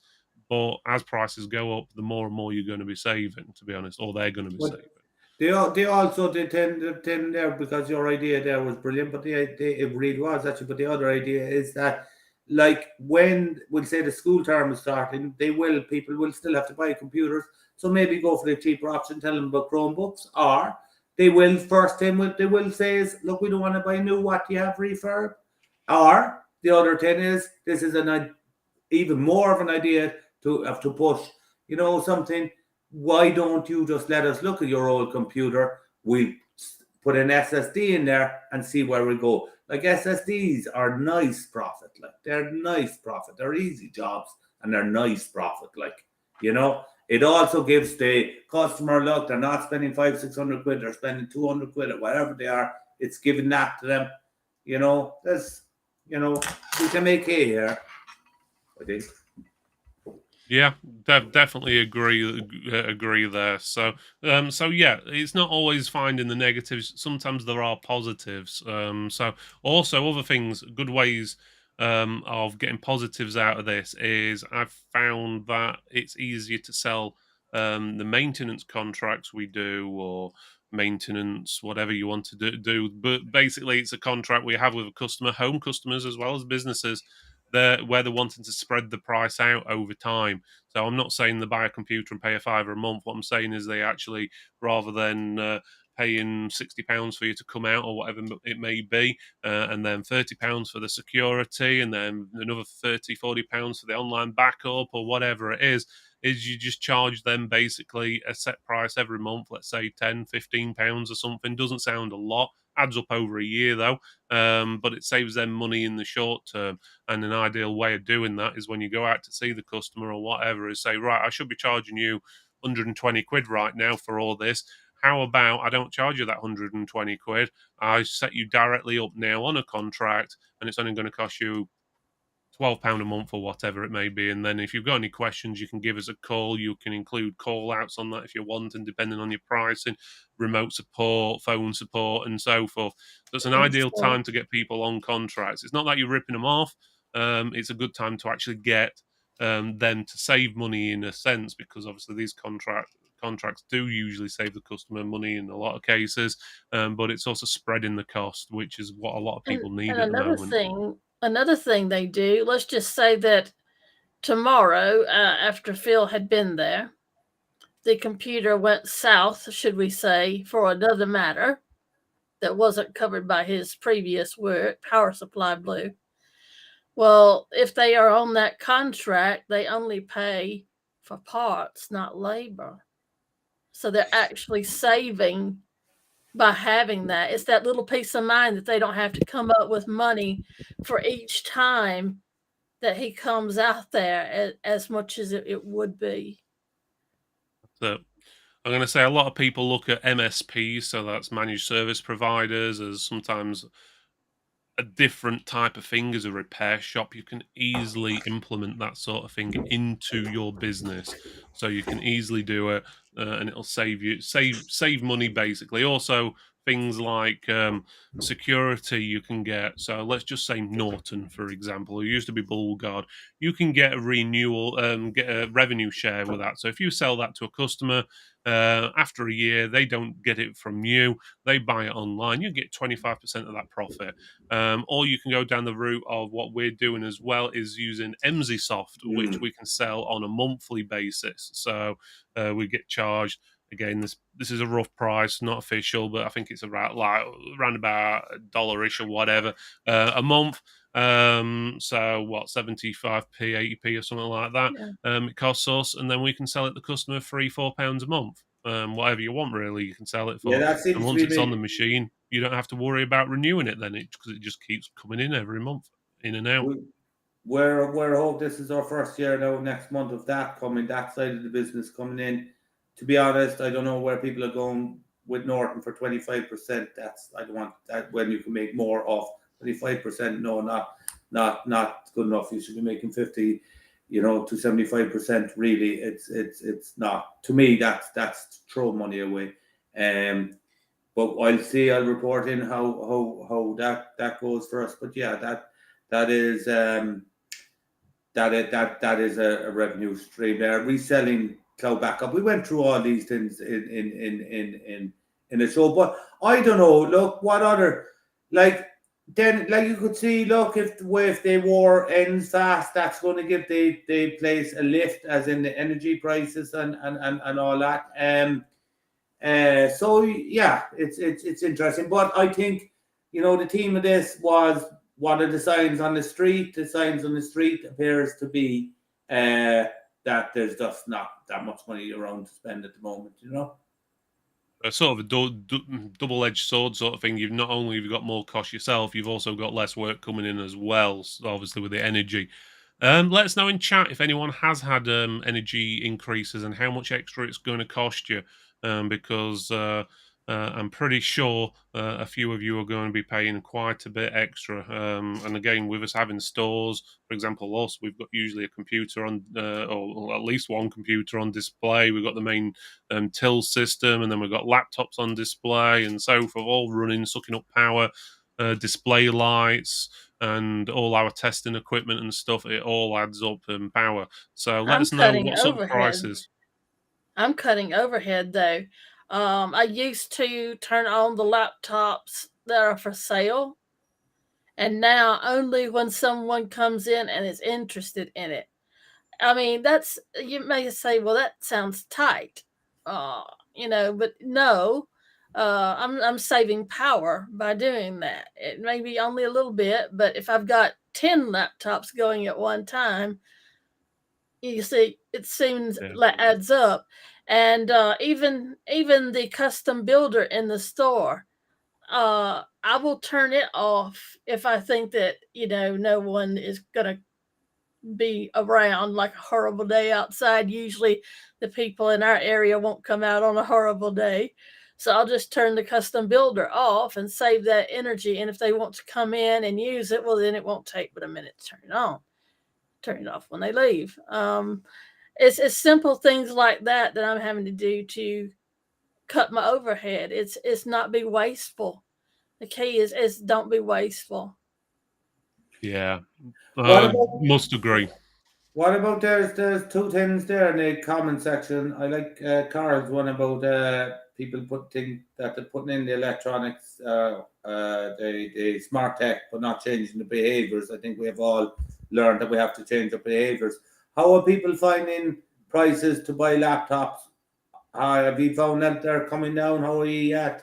but as prices go up, the more and more you're going to be saving, to be honest, or they're going to be saving. They tend there, because your idea there was brilliant, but it really was actually. But the other idea is that, like, when we'll say the school term is starting, people will still have to buy computers. So maybe go for the cheaper option, tell them about Chromebooks, or they will they will say is, look, we don't want to buy new. What do you have refurb? Or the other thing is, this is even more of an idea to push. Something. Why don't you just let us look at your old computer? We put an SSD in there and see where we go. Like, SSDs are nice profit. Like, they're nice profit. They're easy jobs and they're nice profit. Like, it also gives the customer, look, they're not spending 500-600 quid. They're spending 200 quid or whatever they are. It's giving that to them. We can make hay here, I think. Yeah, definitely agree there. So yeah, it's not always finding the negatives. Sometimes there are positives. So also other things, good ways of getting positives out of this is I've found that it's easier to sell the maintenance contracts we do, or maintenance, whatever you want to do. But basically, it's a contract we have with a customer, home customers as well as businesses, where they're wanting to spread the price out over time. So I'm not saying they buy a computer and pay a £5 a month. What I'm saying is they actually, rather than paying £60 for you to come out or whatever it may be, and then £30 for the security, and then another £30-40 for the online backup or whatever it is you just charge them basically a set price every month, let's say £10-15 or something. Doesn't sound a lot, adds up over a year though, but it saves them money in the short term. And an ideal way of doing that is when you go out to see the customer or whatever, is say, right, I should be charging you 120 quid right now for all this. How about I don't charge you that 120 quid? I set you directly up now on a contract, and it's only going to cost you £12 a month or whatever it may be. And then if you've got any questions, you can give us a call. You can include call outs on that if you want, and depending on your pricing, remote support, phone support, and so forth. So it's an ideal time to get people on contracts. It's not that you're ripping them off. It's a good time to actually get them to save money in a sense, because obviously these contracts do usually save the customer money in a lot of cases, but it's also spreading the cost, which is what a lot of people need And at the moment. another thing they do, let's just say that tomorrow, after Phil had been there, the computer went south, should we say, for another matter that wasn't covered by his previous work, power supply blew. Well, if they are on that contract, they only pay for parts, not labor. So they're actually saving by having that. It's that little peace of mind that they don't have to come up with money for each time that he comes out there as much as it would be. So I'm going to say a lot of people look at MSPs, so that's managed service providers, as sometimes a different type of thing as a repair shop. You can easily implement that sort of thing into your business, so you can easily do it, and it'll save money basically. Also, things like security you can get. So let's just say Norton, for example, who used to be Bullguard. You can get a renewal, get a revenue share with that. So if you sell that to a customer, after a year, they don't get it from you. They buy it online. You get 25% of that profit. Or you can go down the route of what we're doing as well, is using MZSoft, which we can sell on a monthly basis. So we get charged. Again, this is a rough price, not official, but I think it's around about $1-ish or whatever a month. So what, 75p, 80p or something like that. Yeah. It costs us, and then we can sell it to the customer for £3-4 a month. Whatever you want, really, you can sell it for. Yeah, that seems And to once be it's on the machine, you don't have to worry about renewing it then, because it just keeps coming in every month, in and out. We're hope this is our first year now, next month, of that coming, that side of the business coming in. To be honest, I don't know where people are going with Norton for 25%. I don't want that, when you can make more off 25%. No, not good enough. You should be making 50, to 75%. Really, it's not. To me, that's throw money away. But I'll report in how that goes for us. But yeah, that is that is a revenue stream there. Reselling cloud backup. We went through all these things in the show, but I don't know. Look, what other then you could see. Look, if the war ends fast, that's going to give the place a lift, as in the energy prices and all that. So yeah, it's interesting. But I think the theme of this was, what are the signs on the street? The signs on the street appears to be that there's just not that much money around to spend at the moment. A sort of a double-edged sword sort of thing. You've not only got more cost yourself, you've also got less work coming in as well. So obviously with the energy. Let us know in chat if anyone has had energy increases and how much extra it's going to cost you, because I'm pretty sure a few of you are going to be paying quite a bit extra. And again, with us having stores, for example, we've got usually a computer on, or at least one computer on display. We've got the main till system, and then we've got laptops on display and so forth, all running, sucking up power, display lights, and all our testing equipment and stuff. It all adds up in power. So let us know what sort of prices. I'm cutting overhead though. I used to turn on the laptops that are for sale, and now only when someone comes in and is interested in it. I mean, you may say, well, that sounds tight, but no, I'm saving power by doing that. It may be only a little bit, but if I've got 10 laptops going at one time, you see, it seems adds up. And even the custom builder in the store, I will turn it off if I think that no one is gonna be around, like a horrible day outside. Usually the people in our area won't come out on a horrible day, so I'll just turn the custom builder off and save that energy. And if they want to come in and use it, well, then it won't take but a minute to turn it on. turn it off when they leave. It's simple things like that I'm having to do to cut my overhead. It's not be wasteful. The key is don't be wasteful. Yeah, What about must agree. there's two things there in the comment section. I like Carl's one about people think that they're putting in the electronics, the smart tech, but not changing the behaviors. I think we have all learned that we have to change our behaviors. How are people finding prices to buy laptops? Have you found that they're coming down? How are you at?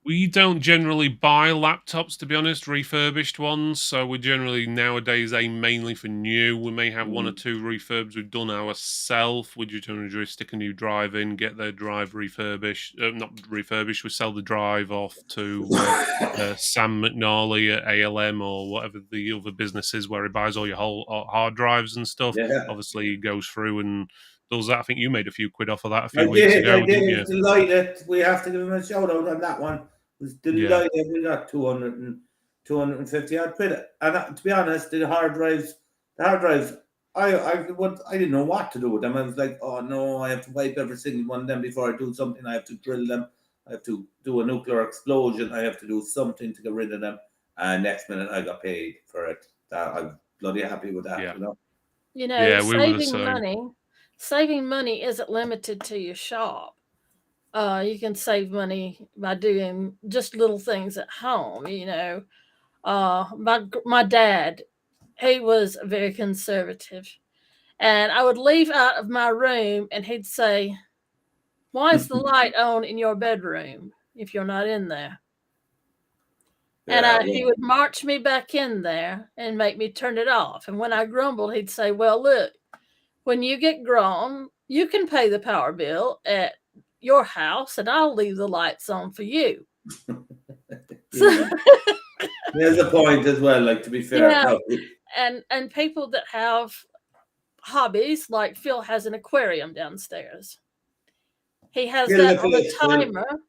We don't generally buy laptops, to be honest, refurbished ones. So we generally nowadays aim mainly for new. We may have one or two refurbs we've done ourselves. We generally stick a new drive in, get their drive refurbished. Not refurbished, we sell the drive off to Sam McNally at ALM or whatever the other business is where he buys all your whole hard drives and stuff. Yeah. Obviously, he goes through and does that. I think you made a few quid off of that a I few weeks did. ago, I didn't did. you? Delighted. We have to give him a shout out on that one. Was Yeah. delighted. We got 250 odd quid. And to be honest, the hard drives, I didn't know what to do with them. I was like, oh no, I have to wipe every single one of them before I do something. I have to drill them. I have to do a nuclear explosion. I have to do something to get rid of them. And next minute, I got paid for it. I'm bloody happy with that. Yeah. You know. Yeah, we were the same. Saving money isn't limited to your shop. You can save money by doing just little things at home. My dad, he was very conservative, and I would leave out of my room, and he'd say, "Why is the light on in your bedroom if you're not in there?" And he would march me back in there and make me turn it off. And when I grumbled, he'd say, "Well, look, when you get grown, you can pay the power bill at your house, and I'll leave the lights on for you." Yeah. There's a point as well, like, to be fair. Yeah. And people that have hobbies, like Phil has an aquarium downstairs. He has that on a timer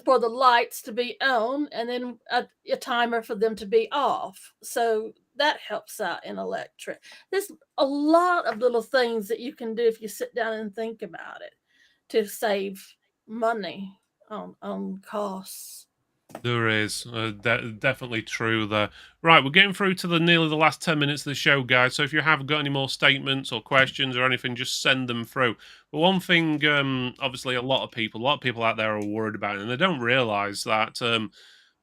for the lights to be on, and then a timer for them to be off. So that helps out in electric. There's a lot of little things that you can do if you sit down and think about it to save money on costs. There is definitely true there. Right, we're getting through to nearly the last 10 minutes of the show, guys. So if you have got any more statements or questions or anything, just send them through. But one thing, obviously, a lot of people out there are worried about, and they don't realise that.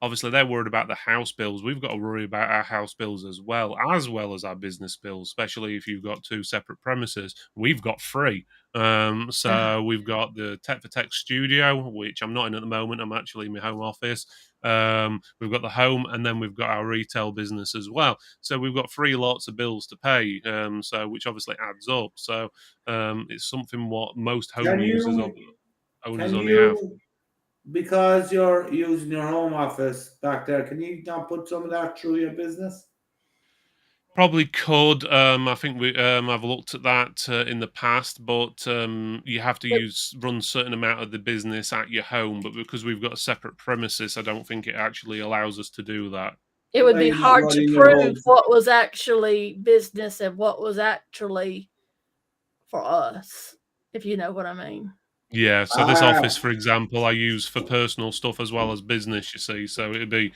Obviously, they're worried about the house bills. We've got to worry about our house bills as well as our business bills, especially if you've got two separate premises. We've got three. So we've got the Tech for Tech studio, which I'm not in at the moment. I'm actually in my home office. We've got the home, and then we've got our retail business as well. So we've got three lots of bills to pay. So which obviously adds up. So it's something what most home users or owners only have. Because you're using your home office back there, can you not put some of that through your business? Probably could. I think I've looked at that in the past, but you have to run a certain amount of the business at your home. But because we've got a separate premises, I don't think it actually allows us to do that. It would be hard to prove what was actually business and what was actually for us, if you know what I mean. Yeah, so this office, for example, I use for personal stuff as well as business, you see. So it'd be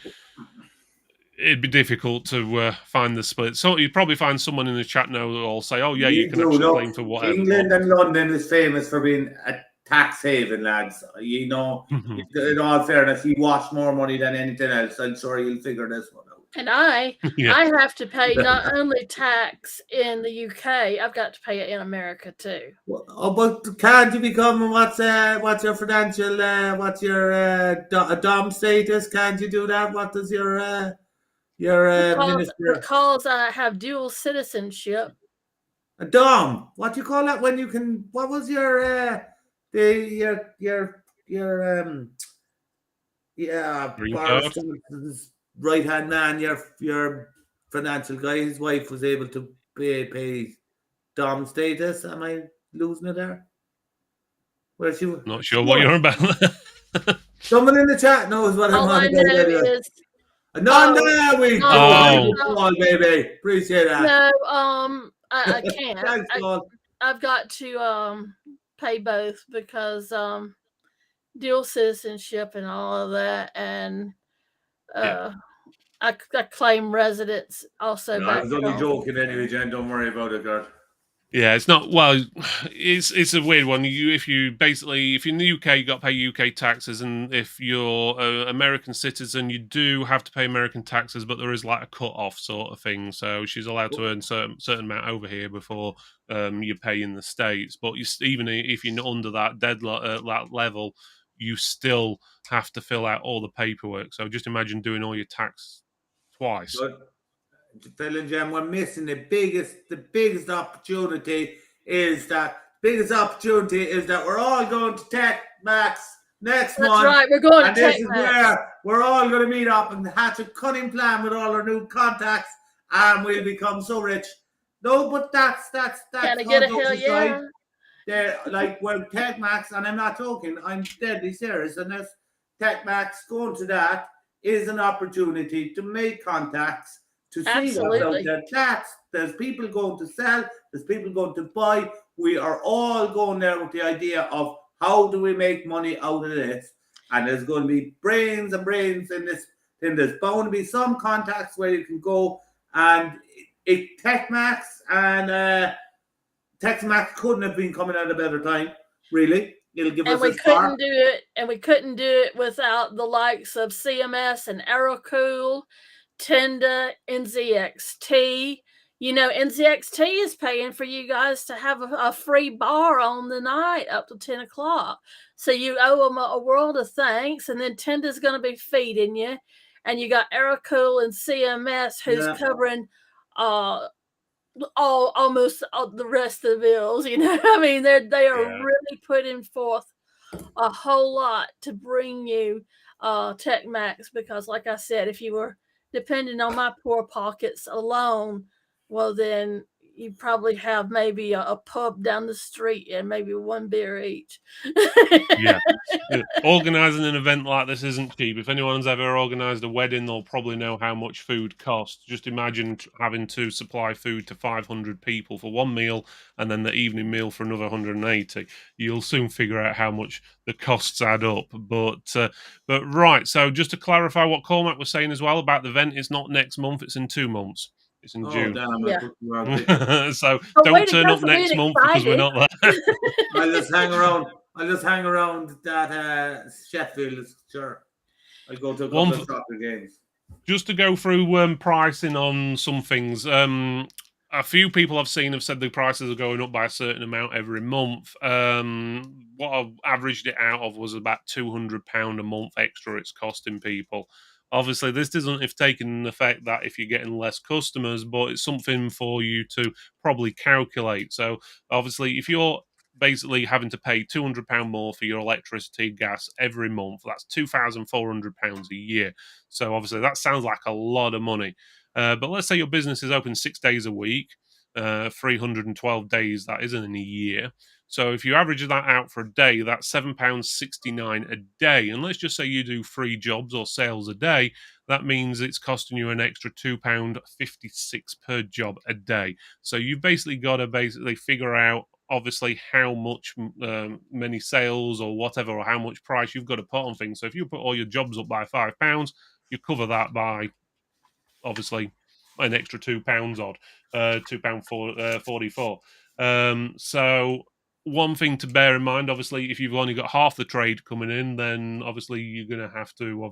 difficult to find the split. So you'd probably find someone in the chat now that will say, "Oh yeah, you can actually claim for whatever." England and London is famous for being a tax haven, lads. You know, in all fairness, you wash more money than anything else. I'm sure you'll figure this one out. And I have to pay not only tax in the UK, I've got to pay it in America too. But can't you become what's your financial what's your dom status? Can't you do that? What does your minister? Because I have dual citizenship. A dom. What do you call that when you can? What was your right hand man, your financial guy, his wife was able to pay dom status. Am I losing it there? Where's she? Not sure what you're about. Someone in the chat knows what I'm on about. No, no, we do. Oh. Paul, baby. Appreciate that. No, I can't. Thanks, Paul. I've got to pay both because dual citizenship and all of that, and I claim residence also No, I back was only home. joking anyway, Jen. Don't worry about it, girl. Yeah, it's not. Well, it's a weird one. If you're in the UK, you got to pay UK taxes, and if you're an American citizen, you do have to pay American taxes, but there is like a cut off sort of thing. So she's allowed to earn certain amount over here before you pay in the States. But even if you're under that that level, you still have to fill out all the paperwork. So just imagine doing all your tax twice. But Phil and Jen, we're missing the biggest opportunity is that we're all going to Tech Max next month. That's right, we're going and to this Tech is Max. where we're all going to meet up and hatch a cunning plan with all our new contacts, and we'll become so rich. No, but that's Can I get a hell yeah? They're like, well, Tech Max, and I'm not joking, I'm deadly serious, and this Tech Max going to that is an opportunity to make contacts, to see what's out there. There's people going to sell, there's people going to buy. We are all going there with the idea of how do we make money out of this, and there's going to be brains and brains in this. Then there's bound to be some contacts where you can go, and TechMax couldn't have been coming at a better time, really. It'll give us a spark. We couldn't do it without the likes of CMS and Aerocool, Tenda, NZXT. You know, NZXT is paying for you guys to have a free bar on the night up to 10 o'clock. So you owe them a world of thanks. And then Tenda's going to be feeding you. And you got Aerocool and CMS who's covering almost all the rest of the bills. You know, I mean, they are really putting forth a whole lot to bring you Tech Max, because like I said, if you were depending on my poor pockets alone, well, then you probably have maybe a pub down the street and maybe one beer each. Yeah. Organising an event like this isn't cheap. If anyone's ever organised a wedding, they'll probably know how much food costs. Just imagine having to supply food to 500 people for one meal and then the evening meal for another 180. You'll soon figure out how much the costs add up. But right, so just to clarify what Cormac was saying as well about the event, it's not next month, it's in 2 months. It's in June. Damn, so don't turn up next month because we're not there. I'll just hang around that Sheffield. Sure, I go to a couple of soccer games. Just to go through pricing on some things. A few people I've seen have said the prices are going up by a certain amount every month. What I've averaged it out of was about £200 a month extra it's costing people. Obviously, this doesn't take in effect that if you're getting less customers, but it's something for you to probably calculate. So, obviously, if you're basically having to pay £200 more for your electricity, gas every month, that's £2,400 a year. So, obviously, that sounds like a lot of money. But let's say your business is open 6 days a week, 312 days, that isn't in a year. So if you average that out for a day, that's £7.69 a day. And let's just say you do 3 jobs or sales a day. That means it's costing you an extra £2.56 per job a day. So you've basically got to figure out, obviously, how much many sales or whatever, or how much price you've got to put on things. So if you put all your jobs up by £5, you cover that by, obviously, an extra £2 odd, £2.44. So one thing to bear in mind, obviously, if you've only got half the trade coming in, then obviously you're going to have to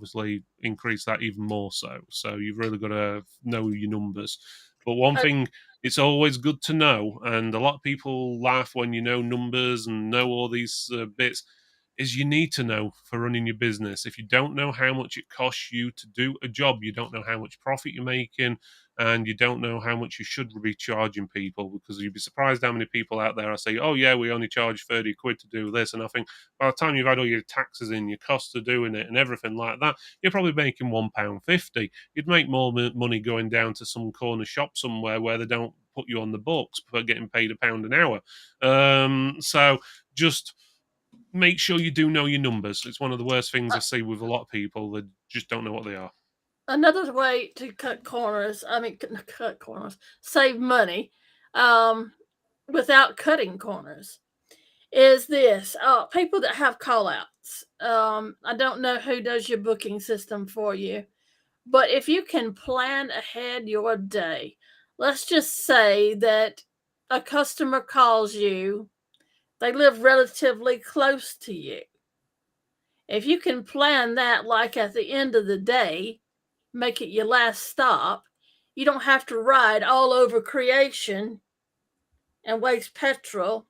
increase that even more so. So you've really got to know your numbers. But one thing it's always good to know, and a lot of people laugh when you know numbers and know all these bits, is you need to know for running your business. If you don't know how much it costs you to do a job, you don't know how much profit you're making, and you don't know how much you should be charging people, because you'd be surprised how many people out there are saying, oh yeah, we only charge 30 quid to do this. And I think by the time you've had all your taxes in, your costs of doing it and everything like that, you're probably making £1.50. You'd make more money going down to some corner shop somewhere where they don't put you on the books for getting paid £1 an hour. So just make sure you do know your numbers. It's one of the worst things I see with a lot of people that just don't know what they are. Another way to cut corners, cut corners, save money, um, without cutting corners, is this. People that have call outs. I don't know who does your booking system for you, but if you can plan ahead your day, let's just say that a customer calls you, they live relatively close to you. If you can plan that, like at the end of the day, make it your last stop, you don't have to ride all over creation and waste petrol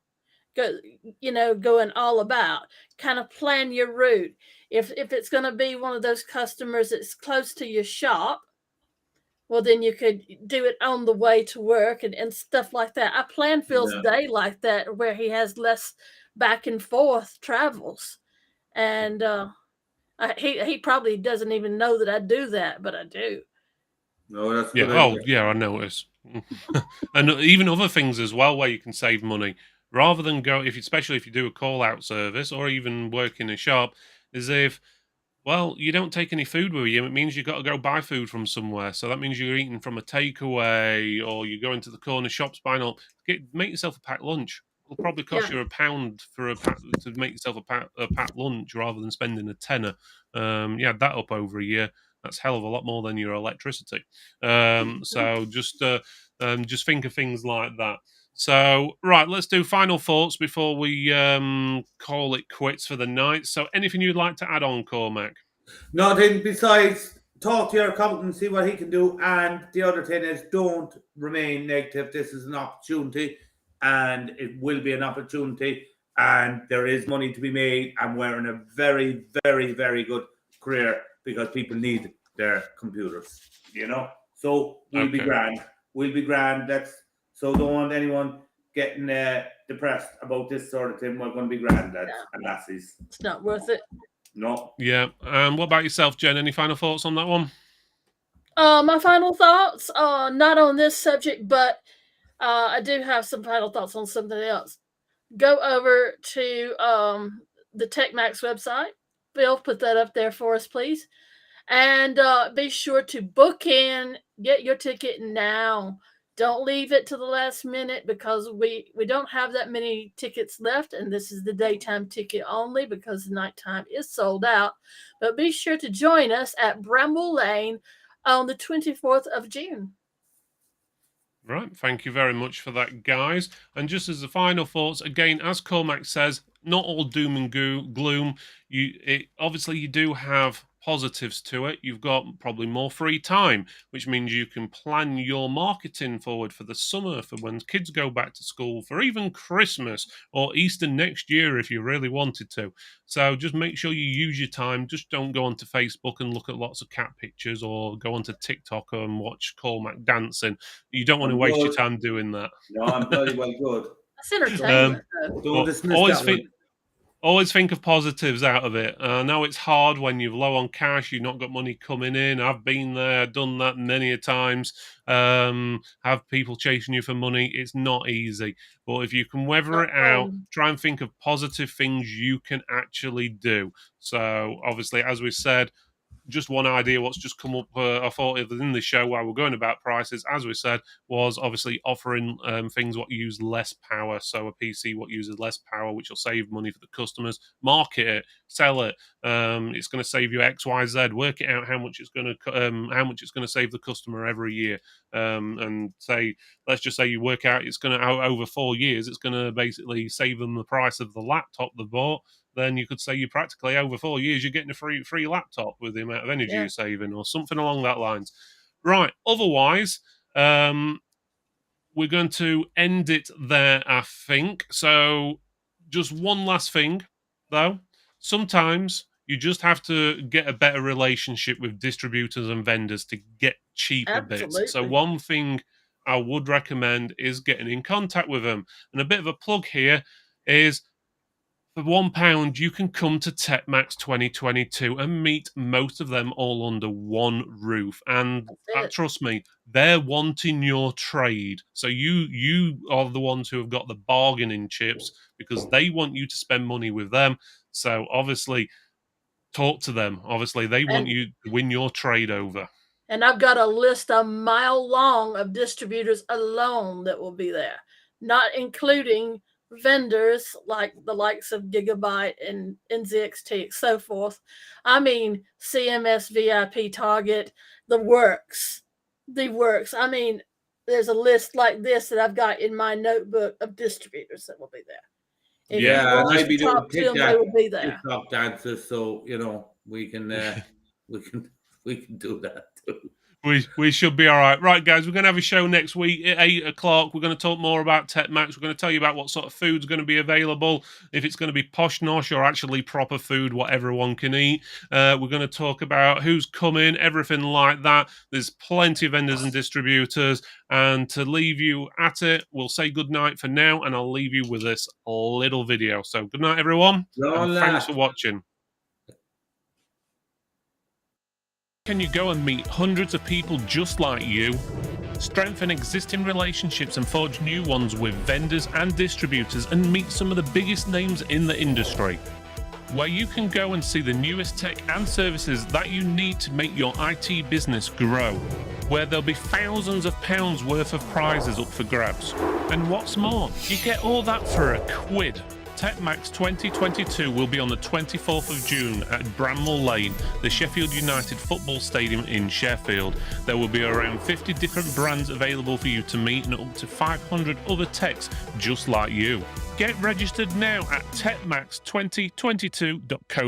going all about. Kind of plan your route. If it's going to be one of those customers that's close to your shop, well, then you could do it on the way to work and stuff like that. I plan Phil's Yeah. day like that, where he has less back and forth travels. And he probably doesn't even know that I do that, but I do. No, that's a Yeah. good Oh, idea. yeah. I notice, and even other things as well where you can save money rather than go especially if you do a call out service or even work in a shop. Is if Well, you don't take any food with you. It means you've got to go buy food from somewhere. So that means you're eating from a takeaway or you go into the corner shops buying up. Make yourself a packed lunch. It'll probably cost Yeah. you £1 for a pack to make yourself a packed lunch rather than spending a tenner. You add that up over a year. That's a hell of a lot more than your electricity. So just think of things like that. So, right, let's do final thoughts before we call it quits for the night. So, anything you'd like to add on, Cormac? Nothing besides talk to your accountant, see what he can do. And the other thing is, don't remain negative. This is an opportunity, and it will be an opportunity. And there is money to be made. And we're in a very, very, very good career because people need their computers. So we'll be Okay. grand. We'll be grand. So don't want anyone getting depressed about this sort of thing. We're going to be grand, lads and lassies. It's not worth it. No. Yeah. What about yourself, Jen? Any final thoughts on that one? My final thoughts, not on this subject, but I do have some final thoughts on something else. Go over to the TechMax website. Phil, put that up there for us, please. And be sure to book in, get your ticket now. Don't leave it to the last minute because we don't have that many tickets left, and this is the daytime ticket only because the nighttime is sold out. But be sure to join us at Bramble Lane on the 24th of June. Right. Thank you very much for that, guys. And just as the final thoughts, again, as Cormac says, not all doom and gloom. Obviously you do have positives to it. You've got probably more free time, which means you can plan your marketing forward for the summer, for when kids go back to school, for even Christmas or Easter next year if you really wanted to. So just make sure you use your time. Just don't go onto Facebook and look at lots of cat pictures or go onto TikTok and watch Cormac dancing. You don't want to I'm waste your good. time doing that. No, I'm bloody well good. That's entertainment, though. Don't But dismiss that one. always think of positives out of it. I know it's hard when you're low on cash, you've not got money coming in. I've been there, done that many a times. Have people chasing you for money. It's not easy. But if you can weather it out, try and think of positive things you can actually do. So obviously, as we said, just one idea what's just come up I thought in the show while we're going about prices, as we said, was obviously offering things what use less power. So a PC what uses less power, which will save money for the customers. Market it, sell it. It's going to save you XYZ. Work it out how much it's going to save the customer every year. And say, let's just say you work out it's going to over 4 years, it's going to basically save them the price of the laptop they bought. Then you could say you practically over 4 years you're getting a free laptop with the amount of energy you're saving, or something along that lines. Right. Otherwise, we're going to end it there, I think. So, just one last thing, though. Sometimes you just have to get a better relationship with distributors and vendors to get cheaper bits. So, one thing I would recommend is getting in contact with them. And a bit of a plug here is, for £1, you can come to TechMax 2022 and meet most of them all under one roof. And trust me, they're wanting your trade. So you are the ones who have got the bargaining chips because they want you to spend money with them. So obviously, talk to them. Obviously, they want you to win your trade over. And I've got a list a mile long of distributors alone that will be there, not including vendors like the likes of Gigabyte and NZXT and so forth. I mean, CMS, VIP, Target, the works. I mean, there's a list like this that I've got in my notebook of distributors that will be there. If you Yeah, and want I'd be to doing talk to them, they will be there. TikTok dances, so you know we can do that too. We should be all right. Right, guys, we're going to have a show next week at 8 o'clock. We're going to talk more about TechMax. We're going to tell you about what sort of food's going to be available, if it's going to be posh nosh or actually proper food, what everyone can eat. We're going to talk about who's coming, everything like that. There's plenty of vendors and distributors. And to leave you at it, we'll say good night for now, and I'll leave you with this little video. So good night, everyone, and thanks for watching. Can you go and meet hundreds of people just like you? Strengthen existing relationships and forge new ones with vendors and distributors and meet some of the biggest names in the industry. Where you can go and see the newest tech and services that you need to make your IT business grow. Where there'll be thousands of pounds worth of prizes up for grabs. And what's more, you get all that for £1. TechMax 2022 will be on the 24th of June at Bramall Lane, the Sheffield United football stadium in Sheffield. There will be around 50 different brands available for you to meet and up to 500 other techs just like you. Get registered now at techmax2022.co.uk.